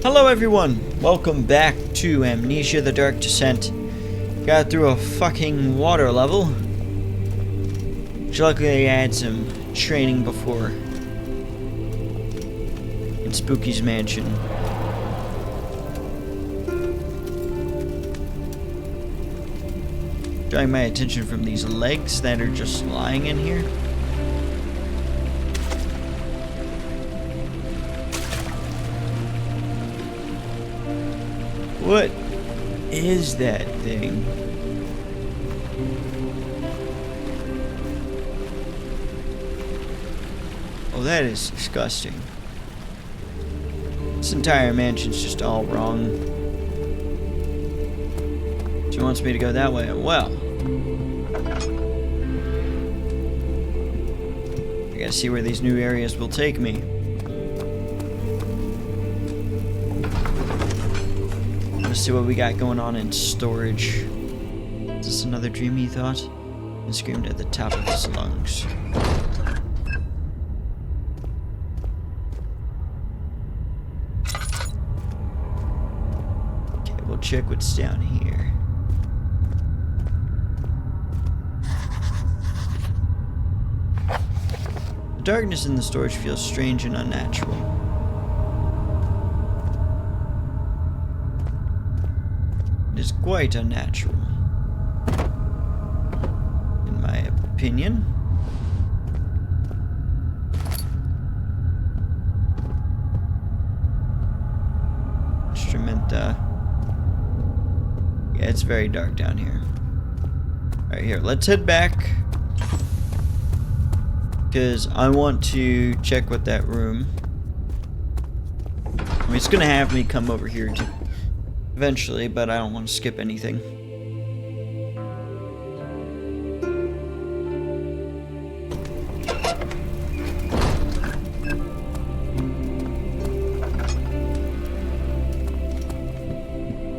Hello everyone, welcome back to Amnesia: The Dark Descent. Got through a fucking water level, which luckily I had some training before in Spooky's mansion. Drawing my attention from these legs that are just lying in here. What is that thing? Oh, that is disgusting. This entire mansion's just all wrong. She wants me to go that way. Well, I gotta see where these new areas will take me. Let's see what we got going on in storage. Is this another dream he thought? And screamed at the top of his lungs. Okay, we'll check what's down here. The darkness in the storage feels strange and unnatural. It is quite unnatural, in my opinion. Yeah, it's very dark down here. Alright, here, let's head back, because I want to check with that room. I mean, it's gonna have me come over here to eventually, but I don't want to skip anything.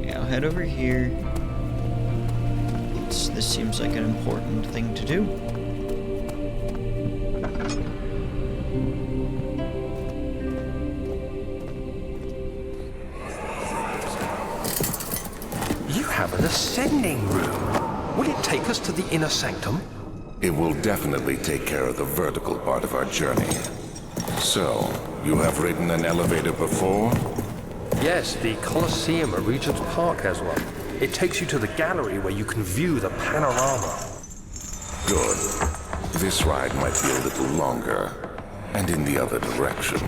Yeah, I'll head over here. This seems like an important thing to do. An ascending room. Will it take us to the inner sanctum? It will definitely take care of the vertical part of our journey. So, you have ridden an elevator before? Yes, the Colosseum at Regent's Park has one. It takes you to the gallery where you can view the panorama. Good. This ride might be a little longer, and in the other direction.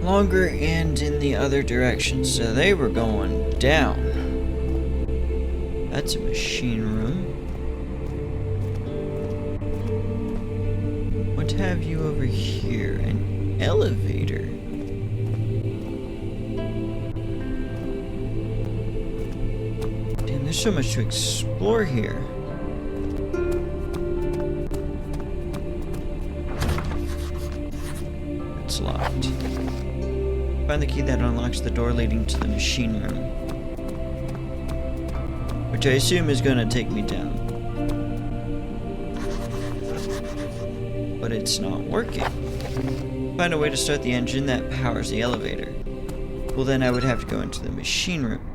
Longer and in the other direction, so they were going down. That's a machine room. What have you over here? An elevator. Damn, there's so much to explore here. It's locked. Find the key that unlocks the door leading to the machine room, which I assume is going to take me down. But it's not working. Find a way to start the engine that powers the elevator. Well, then I would have to go into the machine room.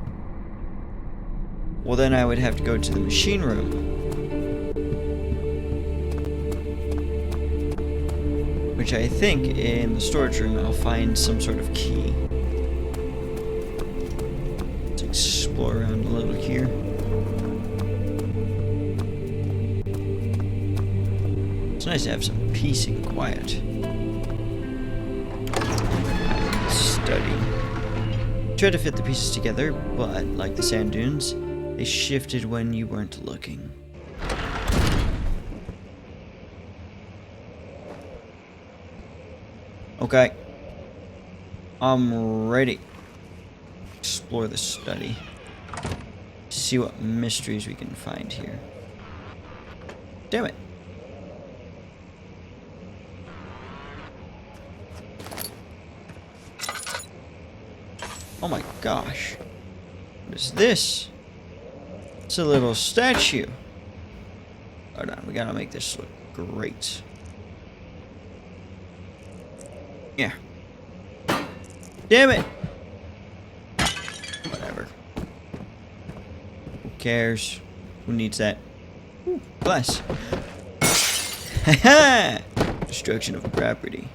Which I think in the storage room I'll find some sort of key. Let's explore around a little here. It's nice to have some peace and quiet. Study. Try to fit the pieces together, but like the sand dunes, they shifted when you weren't looking. Okay. I'm ready. Explore the study. See what mysteries we can find here. Damn it. Oh my gosh. What is this? It's a little statue Hold on, we gotta make this look great. Yeah. Damn it! Whatever. Who cares? Who needs that? Ooh, glass. Haha! Destruction of property.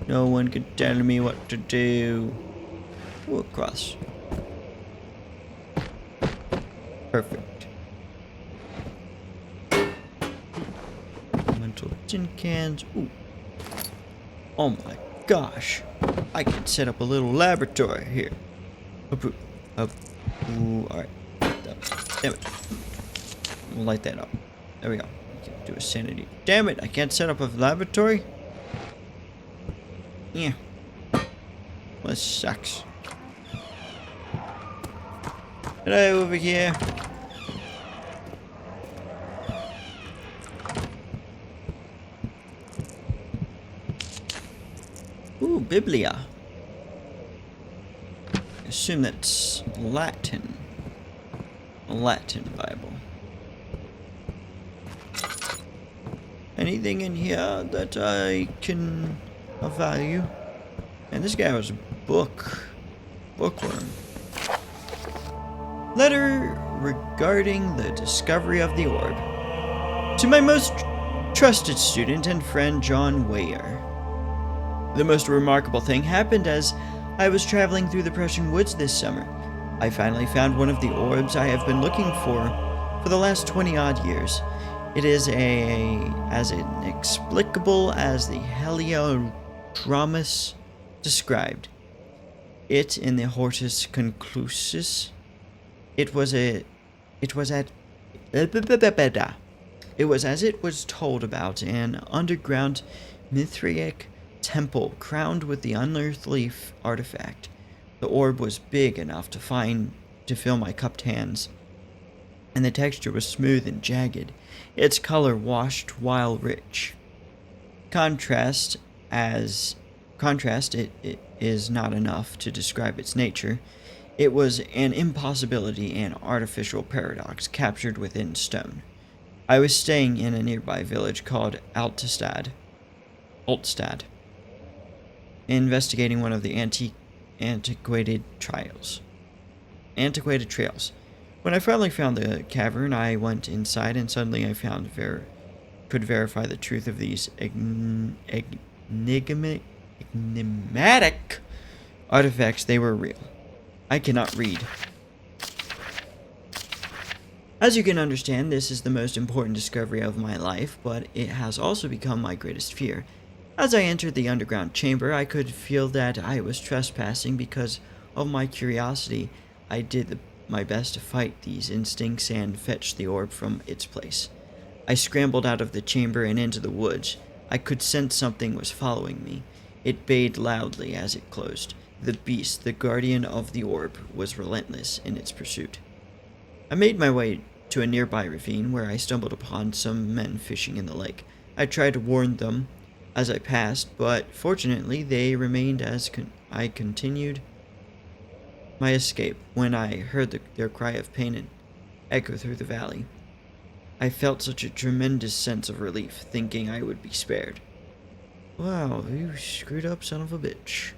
No one can tell me what to do. Ooh, a cross. Perfect. Mental tin cans. Ooh. Oh my gosh. I can set up a little laboratory here. Up. Ooh, alright. Damn it. We'll light that up. There we go. We can do a sanity. Damn it, I can't set up a laboratory? Yeah. Well, this sucks. Hello, over here. Ooh, Biblia. I assume that's Latin. A Latin Bible. Anything in here that I can value? And this guy was a bookworm. Letter regarding the discovery of the orb. To my most trusted student and friend, John Weyer. The most remarkable thing happened as I was traveling through the Prussian woods this summer. I finally found one of the orbs I have been looking for the last 20-odd years. It is as inexplicable as the Heliodramus described. It in the Hortus Conclusus. It was as it was told about an underground Mithraic temple crowned with the unearthly artifact. The orb was big enough to fill my cupped hands, and the texture was smooth and jagged, its color washed while rich. Contrast, it is not enough to describe its nature. It was an impossibility, an artificial paradox captured within stone. I was staying in a nearby village called Altstad, investigating one of the antiquated trails. When I finally found the cavern, I went inside, and suddenly I could verify the truth of these enigmatic artifacts. They were real. I cannot read. As you can understand, this is the most important discovery of my life, but it has also become my greatest fear. As I entered the underground chamber, I could feel that I was trespassing because of my curiosity. I did my best to fight these instincts and fetch the orb from its place. I scrambled out of the chamber and into the woods. I could sense something was following me. It bayed loudly as it closed. The beast, the guardian of the orb, was relentless in its pursuit. I made my way to a nearby ravine where I stumbled upon some men fishing in the lake. I tried to warn them as I passed, but fortunately they remained as I continued my escape when I heard their cry of pain echo through the valley. I felt such a tremendous sense of relief, thinking I would be spared. Wow, you screwed up son of a bitch.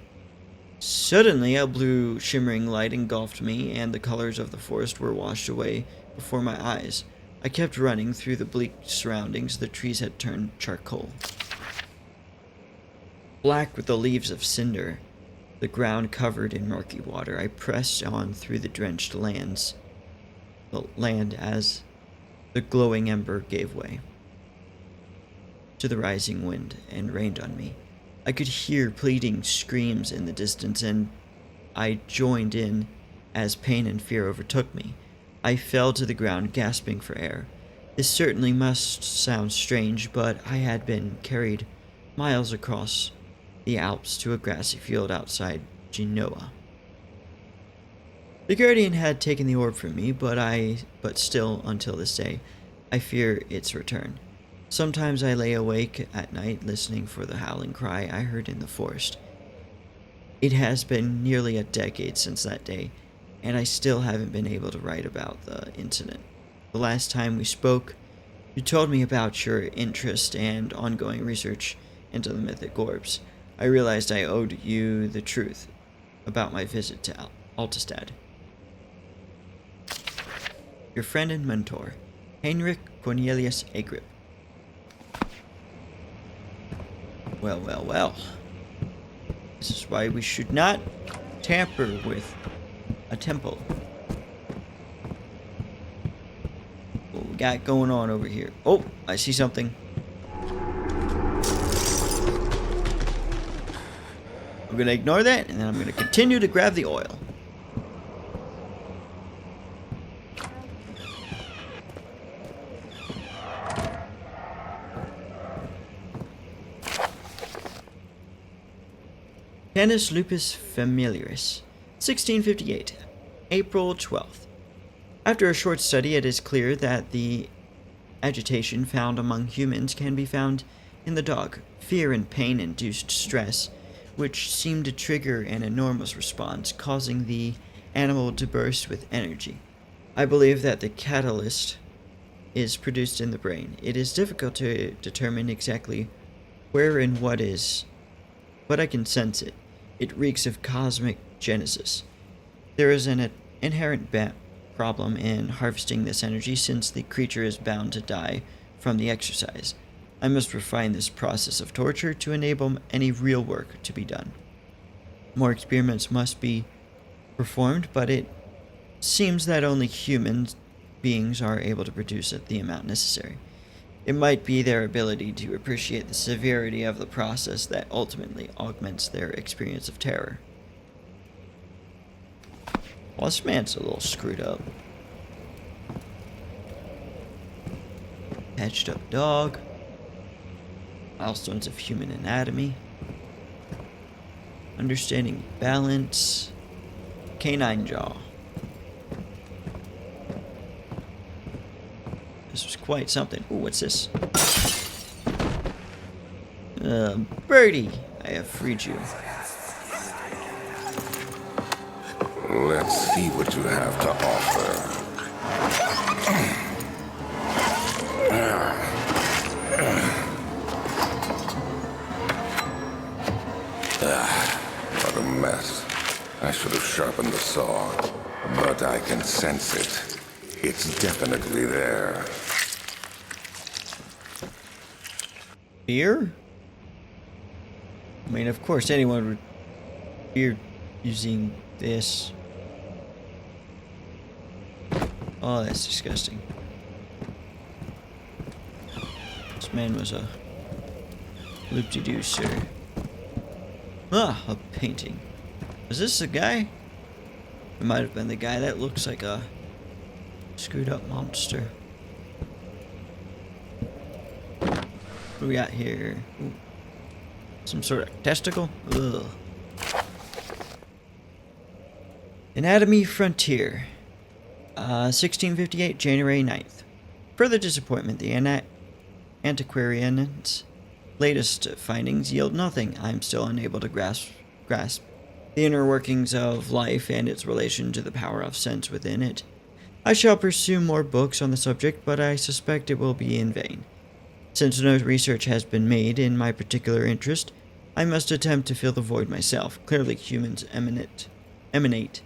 Suddenly, a blue shimmering light engulfed me, and the colors of the forest were washed away before my eyes. I kept running through the bleak surroundings. The trees had turned charcoal, black with the leaves of cinder, the ground covered in murky water. I pressed on through the drenched land as the glowing ember gave way to the rising wind and rained on me. I could hear pleading screams in the distance, and I joined in as pain and fear overtook me. I fell to the ground, gasping for air. This certainly must sound strange, but I had been carried miles across the Alps to a grassy field outside Genoa. The guardian had taken the orb from me, but still, until this day, I fear its return. Sometimes I lay awake at night listening for the howling cry I heard in the forest. It has been nearly a decade since that day, and I still haven't been able to write about the incident. The last time we spoke, you told me about your interest and ongoing research into the mythic orbs. I realized I owed you the truth about my visit to Altestad. Your friend and mentor, Heinrich Cornelius Agrip. Well, well, well. This is why we should not tamper with a temple. What we got going on over here? Oh, I see something. I'm gonna ignore that, and then I'm gonna continue to grab the oil. Canis Lupus Familiaris, 1658, April 12th. After a short study, it is clear that the agitation found among humans can be found in the dog, fear and pain-induced stress, which seem to trigger an enormous response, causing the animal to burst with energy. I believe that the catalyst is produced in the brain. It is difficult to determine exactly where and what is, but I can sense it. It reeks of cosmic genesis. There is an inherent problem in harvesting this energy since the creature is bound to die from the exercise. I must refine this process of torture to enable any real work to be done. More experiments must be performed, but it seems that only human beings are able to produce the amount necessary. It might be their ability to appreciate the severity of the process that ultimately augments their experience of terror. Well, this man's a little screwed up. Patched up dog. Milestones of human anatomy. Understanding balance. Canine jaw. This was quite something. Ooh, what's this? Birdie, I have freed you. Let's see what you have to offer. What a mess. I should have sharpened the saw, but I can sense it. It's definitely there. Fear? I mean, of course, anyone would fear using this. Oh, that's disgusting. This man was a loop-de-doo, sir. Ah, a painting. Is this the guy? It might have been the guy. That looks like a screwed up monster. What do we got here? Ooh. Some sort of testicle? Ugh. Anatomy Frontier. 1658, January 9th. Further disappointment, the antiquarian's latest findings yield nothing. I am still unable to grasp the inner workings of life and its relation to the power of sense within it. I shall pursue more books on the subject, but I suspect it will be in vain. Since no research has been made in my particular interest, I must attempt to fill the void myself. Clearly humans emanate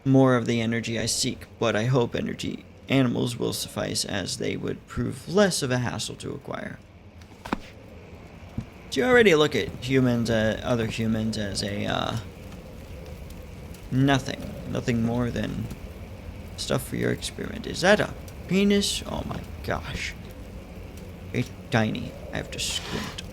more of the energy I seek, but I hope animals will suffice, as they would prove less of a hassle to acquire. Do you already look at humans, other humans, as a, nothing more than stuff for your experiment? Is that a penis? Oh my gosh. It's tiny. I have to squint.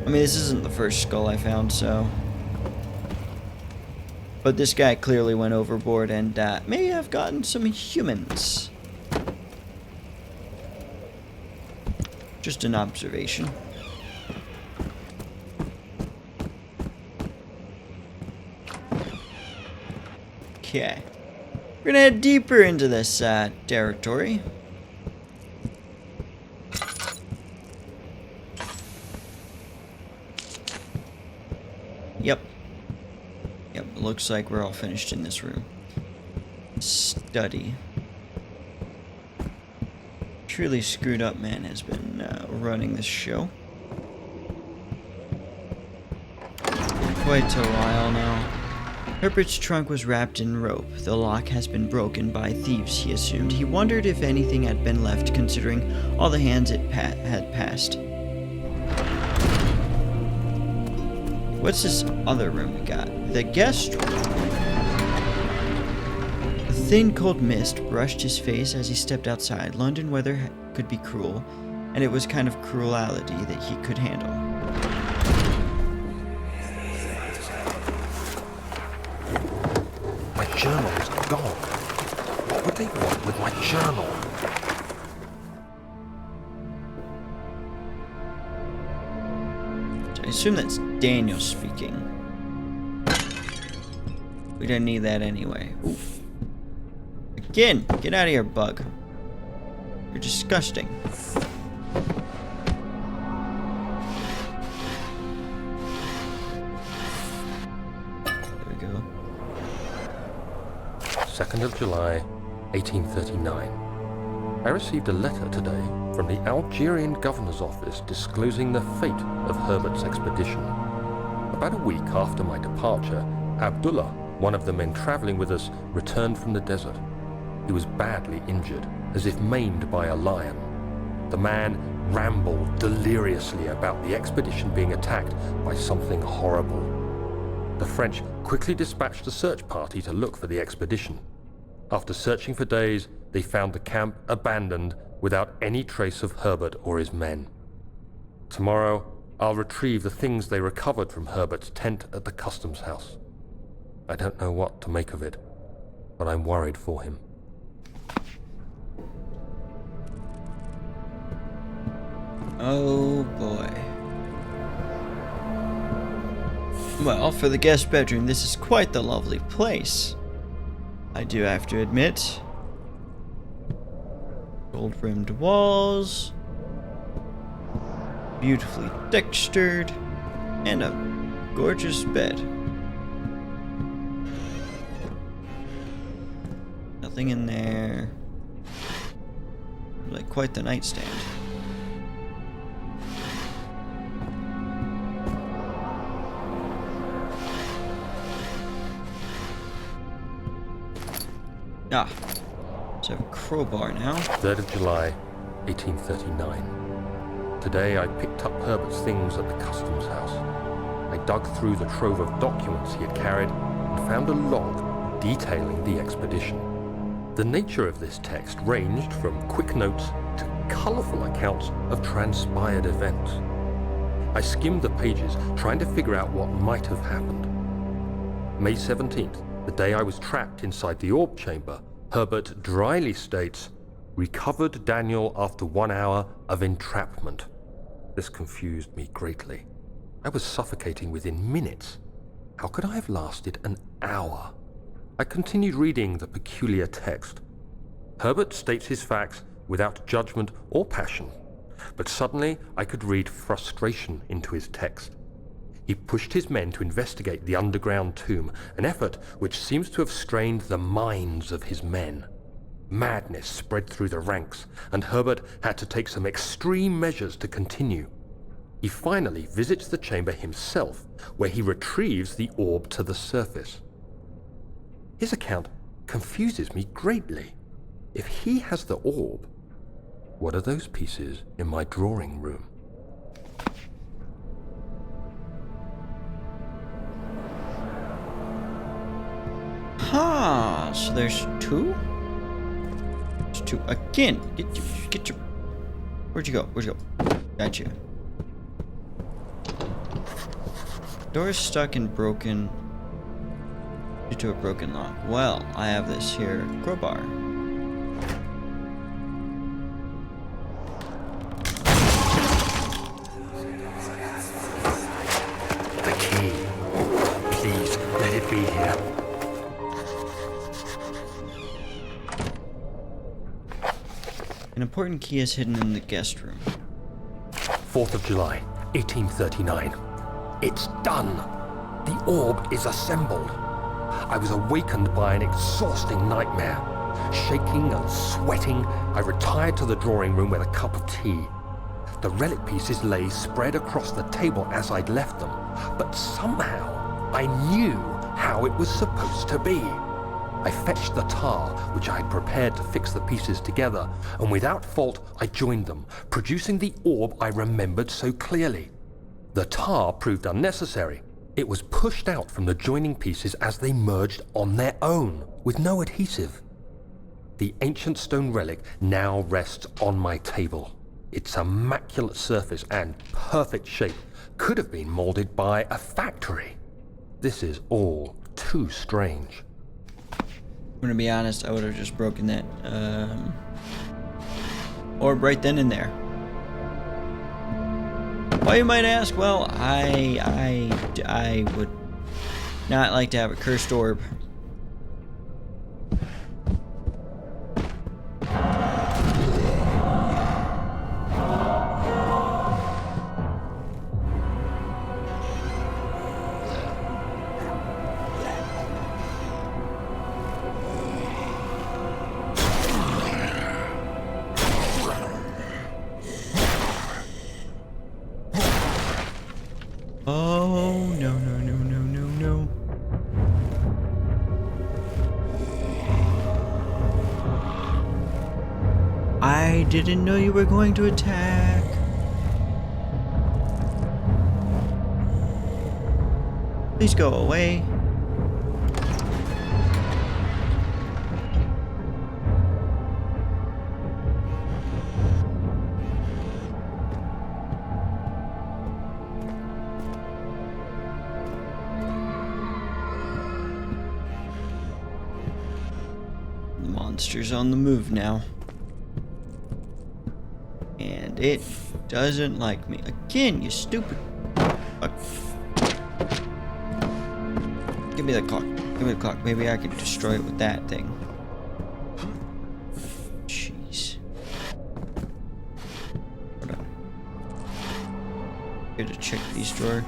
I mean, this isn't the first skull I found, so... But this guy clearly went overboard and may have gotten some humans. Just an observation. Okay. We're gonna head deeper into this territory. Yep. Yep, looks like we're all finished in this room. Study. Truly screwed up man has been running this show. Quite a while now. Herbert's trunk was wrapped in rope. The lock has been broken by thieves, he assumed. He wondered if anything had been left, considering all the hands it had passed. What's this other room we got? The guest room. A thin, cold mist brushed his face as he stepped outside. London weather could be cruel, and it was kind of cruelty that he could handle. My journal is gone. What would they want with my journal? I assume that's Daniel speaking. We didn't need that anyway. Ooh. Again, get out of here, bug. You're disgusting. There we go. 2nd of July, 1839. I received a letter today from the Algerian governor's office disclosing the fate of Herbert's expedition. About a week after my departure, Abdullah, one of the men traveling with us, returned from the desert. He was badly injured, as if maimed by a lion. The man rambled deliriously about the expedition being attacked by something horrible. The French quickly dispatched a search party to look for the expedition. After searching for days, they found the camp abandoned without any trace of Herbert or his men. Tomorrow, I'll retrieve the things they recovered from Herbert's tent at the customs house. I don't know what to make of it, but I'm worried for him. Oh boy. Well, for the guest bedroom, this is quite the lovely place. I do have to admit. Gold-rimmed walls. Beautifully textured. And a gorgeous bed. Nothing in there. Like quite the nightstand. Ah, so a crowbar now. 3rd of July, 1839. Today I picked up Herbert's things at the customs house. I dug through the trove of documents he had carried and found a log detailing the expedition. The nature of this text ranged from quick notes to colourful accounts of transpired events. I skimmed the pages, trying to figure out what might have happened. May 17th, the day I was trapped inside the orb chamber, Herbert dryly states, "Recovered Daniel after 1 hour of entrapment." This confused me greatly. I was suffocating within minutes. How could I have lasted an hour? I continued reading the peculiar text. Herbert states his facts without judgment or passion, but suddenly I could read frustration into his text. He pushed his men to investigate the underground tomb, an effort which seems to have strained the minds of his men. Madness spread through the ranks, and Herbert had to take some extreme measures to continue. He finally visits the chamber himself, where he retrieves the orb to the surface. His account confuses me greatly. If he has the orb, what are those pieces in my drawing room? Ah, so there's two? There's two. Again, get your... Where'd you go? Where'd you go? Got you. Door's stuck and broken due to a broken lock. Well, I have this here crowbar. The key. Please, let it be here. An important key is hidden in the guest room. 4th of July, 1839. It's done. The orb is assembled. I was awakened by an exhausting nightmare. Shaking and sweating, I retired to the drawing room with a cup of tea. The relic pieces lay spread across the table as I'd left them, but somehow I knew how it was supposed to be. I fetched the tar, which I had prepared to fix the pieces together, and without fault I joined them, producing the orb I remembered so clearly. The tar proved unnecessary. It was pushed out from the joining pieces as they merged on their own, with no adhesive. The ancient stone relic now rests on my table. Its immaculate surface and perfect shape could have been molded by a factory. This is all too strange. I'm gonna be honest, I would have just broken that orb right then and there. Why, you might ask? Well, I would not like to have a cursed orb. Oh, no, no, no, no, no, no. I didn't know you were going to attack. Please go away. Monster's on the move now. And it doesn't like me. Again, you stupid fuck. Give me the clock. Give me the clock. Maybe I can destroy it with that thing. Jeez. Hold on. Here to check these drawers.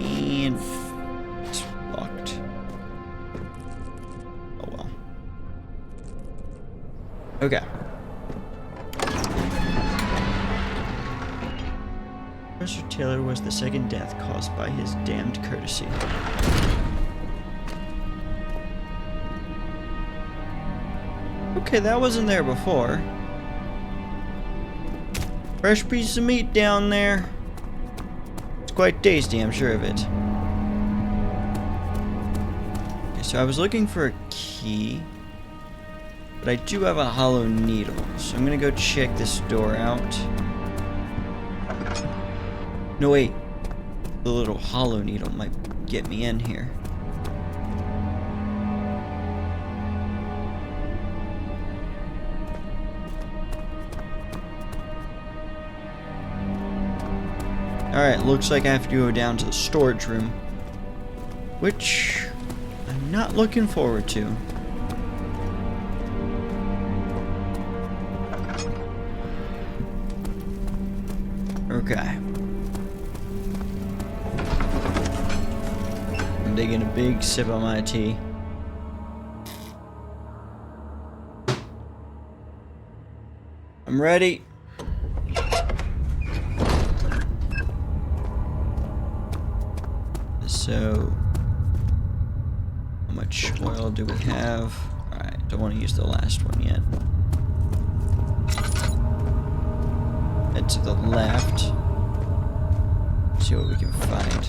And it's locked. Oh well. Okay. Professor Taylor was the second death caused by his damned courtesy. Okay, that wasn't there before. Fresh piece of meat down there. It's quite tasty, I'm sure of it. Okay, so I was looking for a key, but I do have a hollow needle, so I'm gonna go check this door out. No, wait. The little hollow needle might get me in here. Alright, looks like I have to go down to the storage room, which I'm not looking forward to. Okay. I'm taking a big sip of my tea. I'm ready. So, how much oil do we have? Alright, don't want to use the last one yet. Head to the left. See what we can find.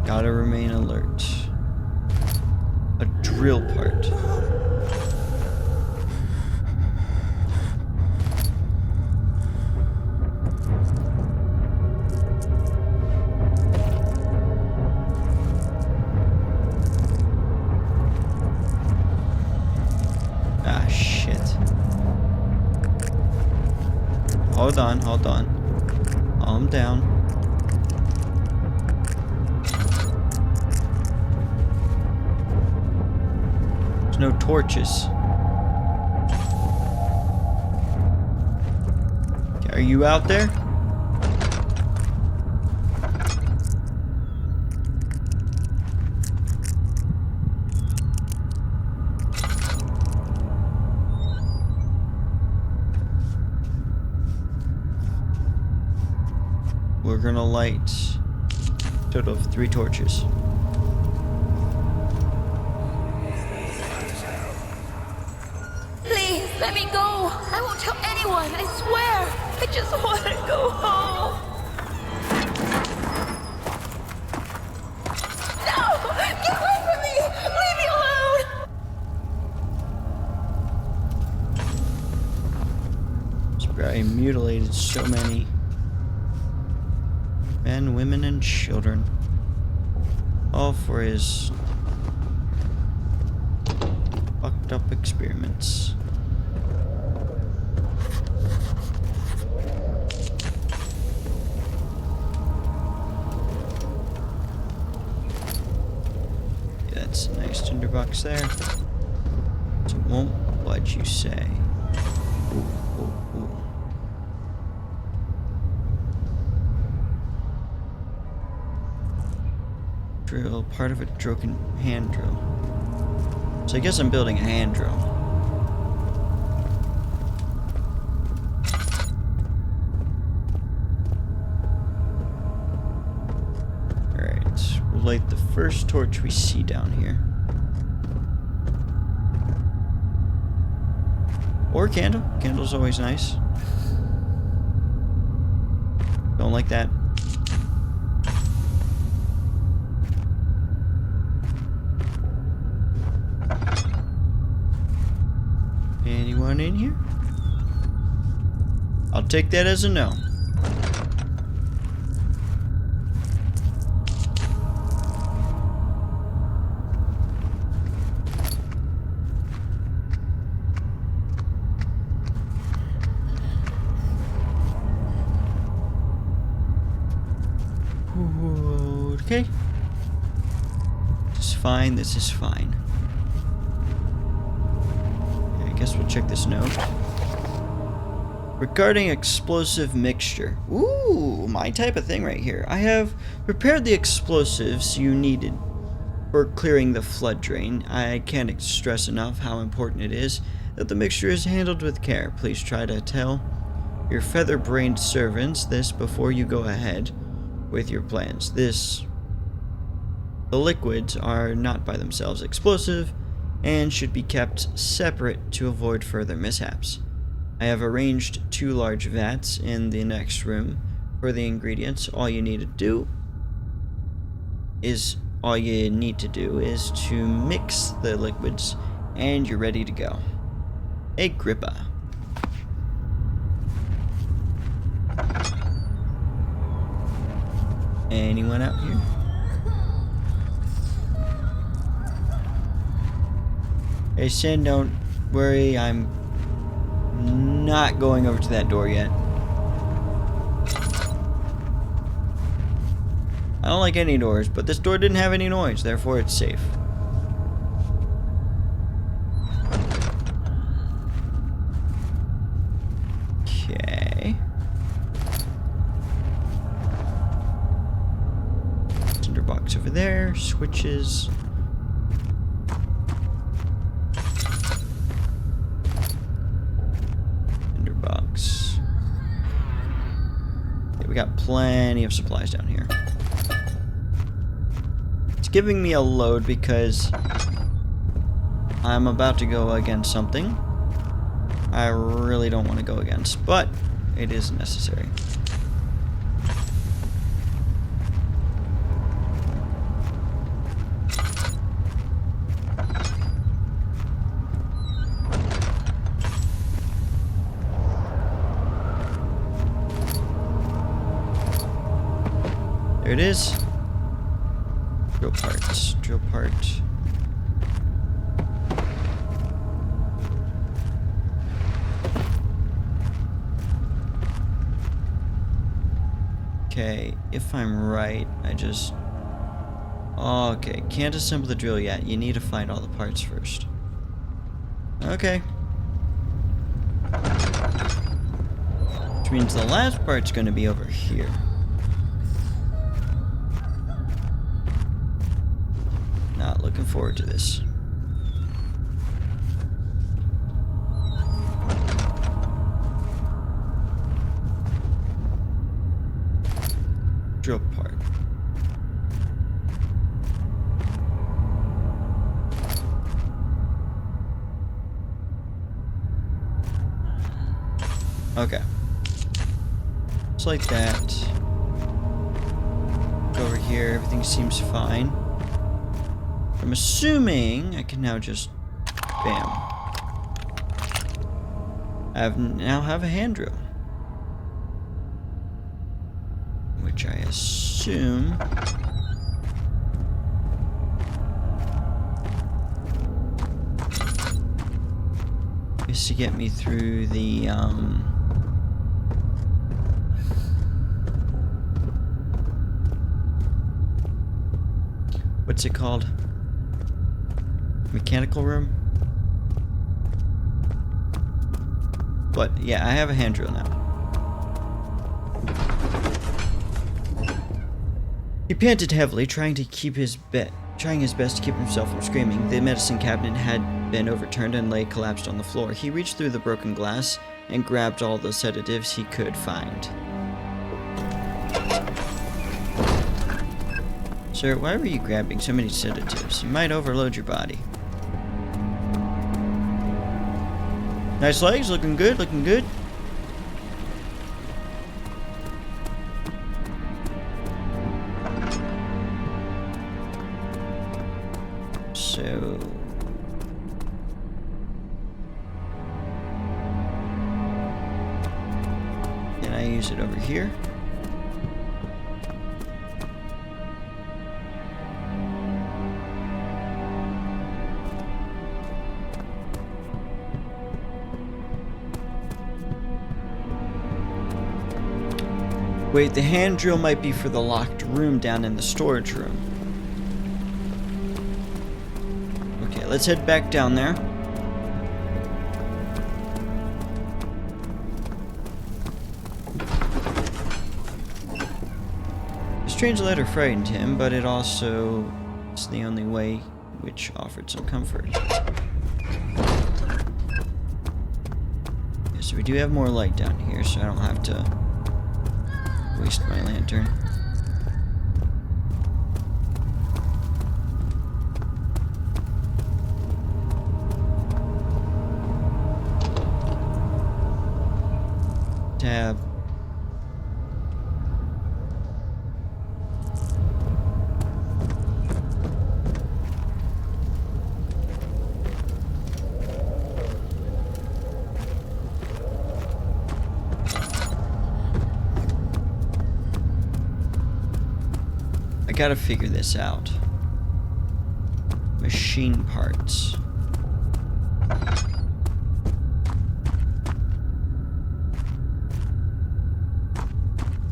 Gotta remain alert. A drill part. Ah, shit. Hold on, hold on. Calm down. There's no torches. Okay, are Are you out there? We're gonna light a total of 3 torches. Please, let me go. I won't tell anyone, I swear. I just want to go home. No! Get away from me! Leave me alone! This guy mutilated so many men, women, and children. All for his fucked up experiments. Yeah, that's a nice tinderbox there. So it won't budge, you say. Ooh, ooh, ooh. Drill, part of a broken hand drill. So I guess I'm building a hand drill. Alright, we'll light the first torch we see down here. Or candle. Candle's always nice. Don't like that. Anyone in here? I'll take that as a no. Okay. This is fine, this is fine. Okay, I guess we'll check this note. Regarding explosive mixture. Ooh, my type of thing right here. I have prepared the explosives you needed for clearing the flood drain. I can't stress enough how important it is that the mixture is handled with care. Please try to tell your feather-brained servants this before you go ahead with your plans. The liquids are not by themselves explosive and should be kept separate to avoid further mishaps. I have arranged 2 large vats in the next room for the ingredients. All you need to do is to mix the liquids and you're ready to go. Agrippa. Anyone out here? Hey, Sin, don't worry. I'm not going over to that door yet. I don't like any doors, but this door didn't have any noise, therefore it's safe. Okay. Tinderbox over there, switches. Tinderbox. Okay, we got plenty of supplies down here. It's giving me a load because I'm about to go against something I really don't want to go against, but it is necessary. There it is. Drill parts. Drill part. Okay, if I'm right, okay, can't assemble the drill yet. You need to find all the parts first. Okay. Which means the last part's going to be over here. Not looking forward to this. Drill part. Okay. Just like that. Go over here, everything seems fine. I'm assuming I can now just, bam. Now have a hand drill. Which I assume is to get me through the, what's it called? Mechanical room? But yeah, I have a hand drill now. He panted heavily, trying his best to keep himself from screaming. The medicine cabinet had been overturned and lay collapsed on the floor. He reached through the broken glass and grabbed all the sedatives he could find. Sir, why were you grabbing so many sedatives? You might overload your body. Nice legs, looking good, looking good. So... can I use it over here? Wait, the hand drill might be for the locked room down in the storage room. Okay, let's head back down there. The strange letter frightened him, but it also is the only way which offered some comfort. Okay, so we do have more light down here, so I don't have to waste my lantern. Tab. I gotta figure this out. Machine parts.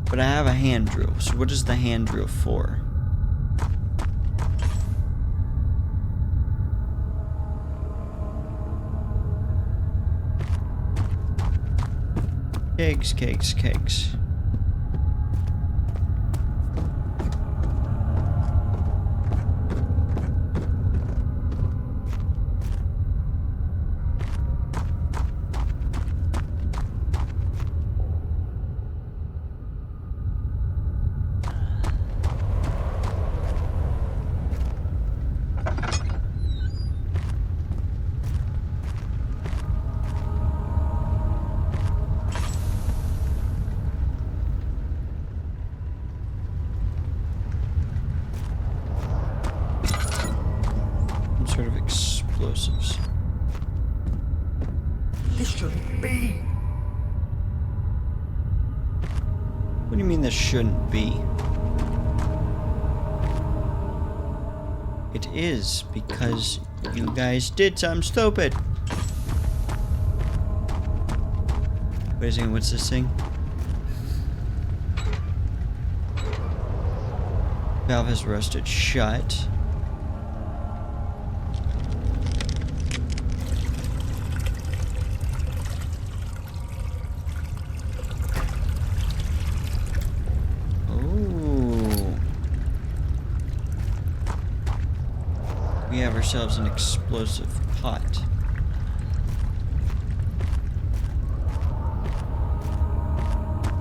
But I have a hand drill, so what is the hand drill for? Kegs, kegs, kegs. Sort of explosives. This shouldn't be. What do you mean this shouldn't be? It is, because you guys did something stupid. Wait a second, what's this thing? Valve has rusted shut. we have ourselves an explosive pot.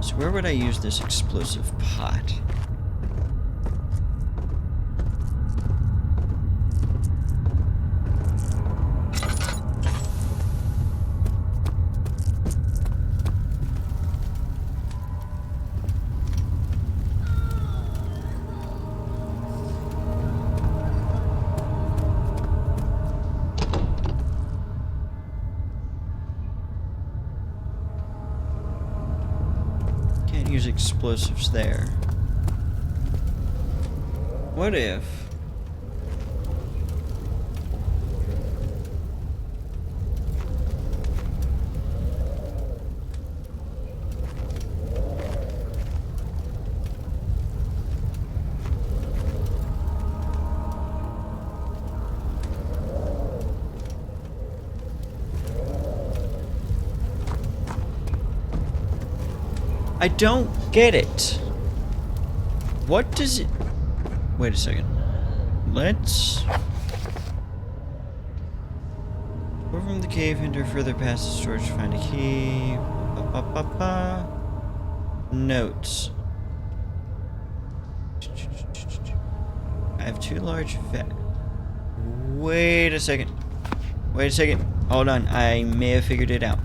So where would I use this explosive pot? Use explosives there. What if I don't get it. What does it... Wait a second. Let's... Go from the cave, enter further past the storage to find a key. Notes. I have 2 large Wait a second. Wait a second. Hold on. I may have figured it out.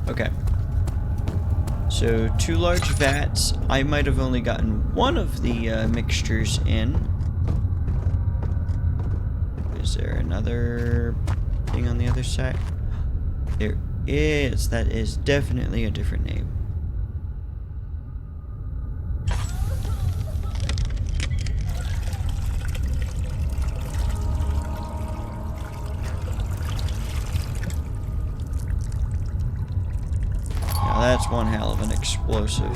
Okay. So 2 large vats. I might have only gotten one of the mixtures in. Is there another thing on the other side? There is. That is definitely a different name. That's one hell of an explosive.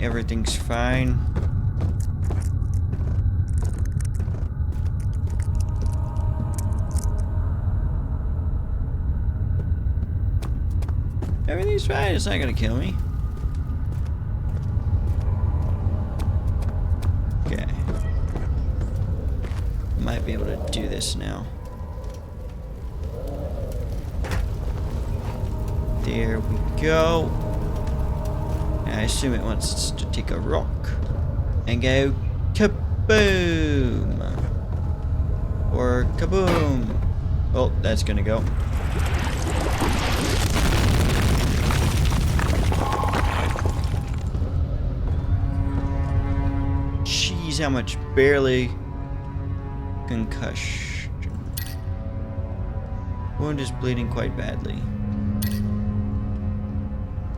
Everything's fine. Everything's fine. It's not gonna kill me. Okay. Might be able to do this now. There we go. I assume it wants us to take a rock and go kaboom or kaboom. Oh, that's gonna go. Jeez, how much barely. Concussion. Wound is bleeding quite badly.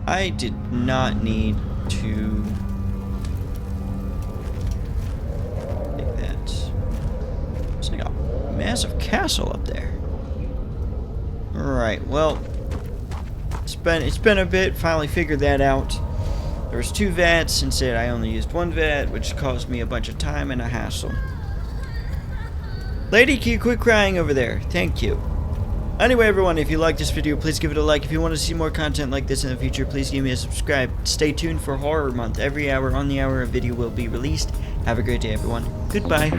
I did not need to take that. It's like a massive castle up there. Alright, well, it's been a bit. Finally figured that out. There was 2 vats. Instead, I only used 1 vat, which caused me a bunch of time and a hassle. Lady, can you quit crying over there? Thank you. Anyway, everyone, if you like this video, please give it a like. If you want to see more content like this in the future, please give me a subscribe. Stay tuned for Horror Month. Every hour on the hour a video will be released. Have a great day, everyone. Goodbye.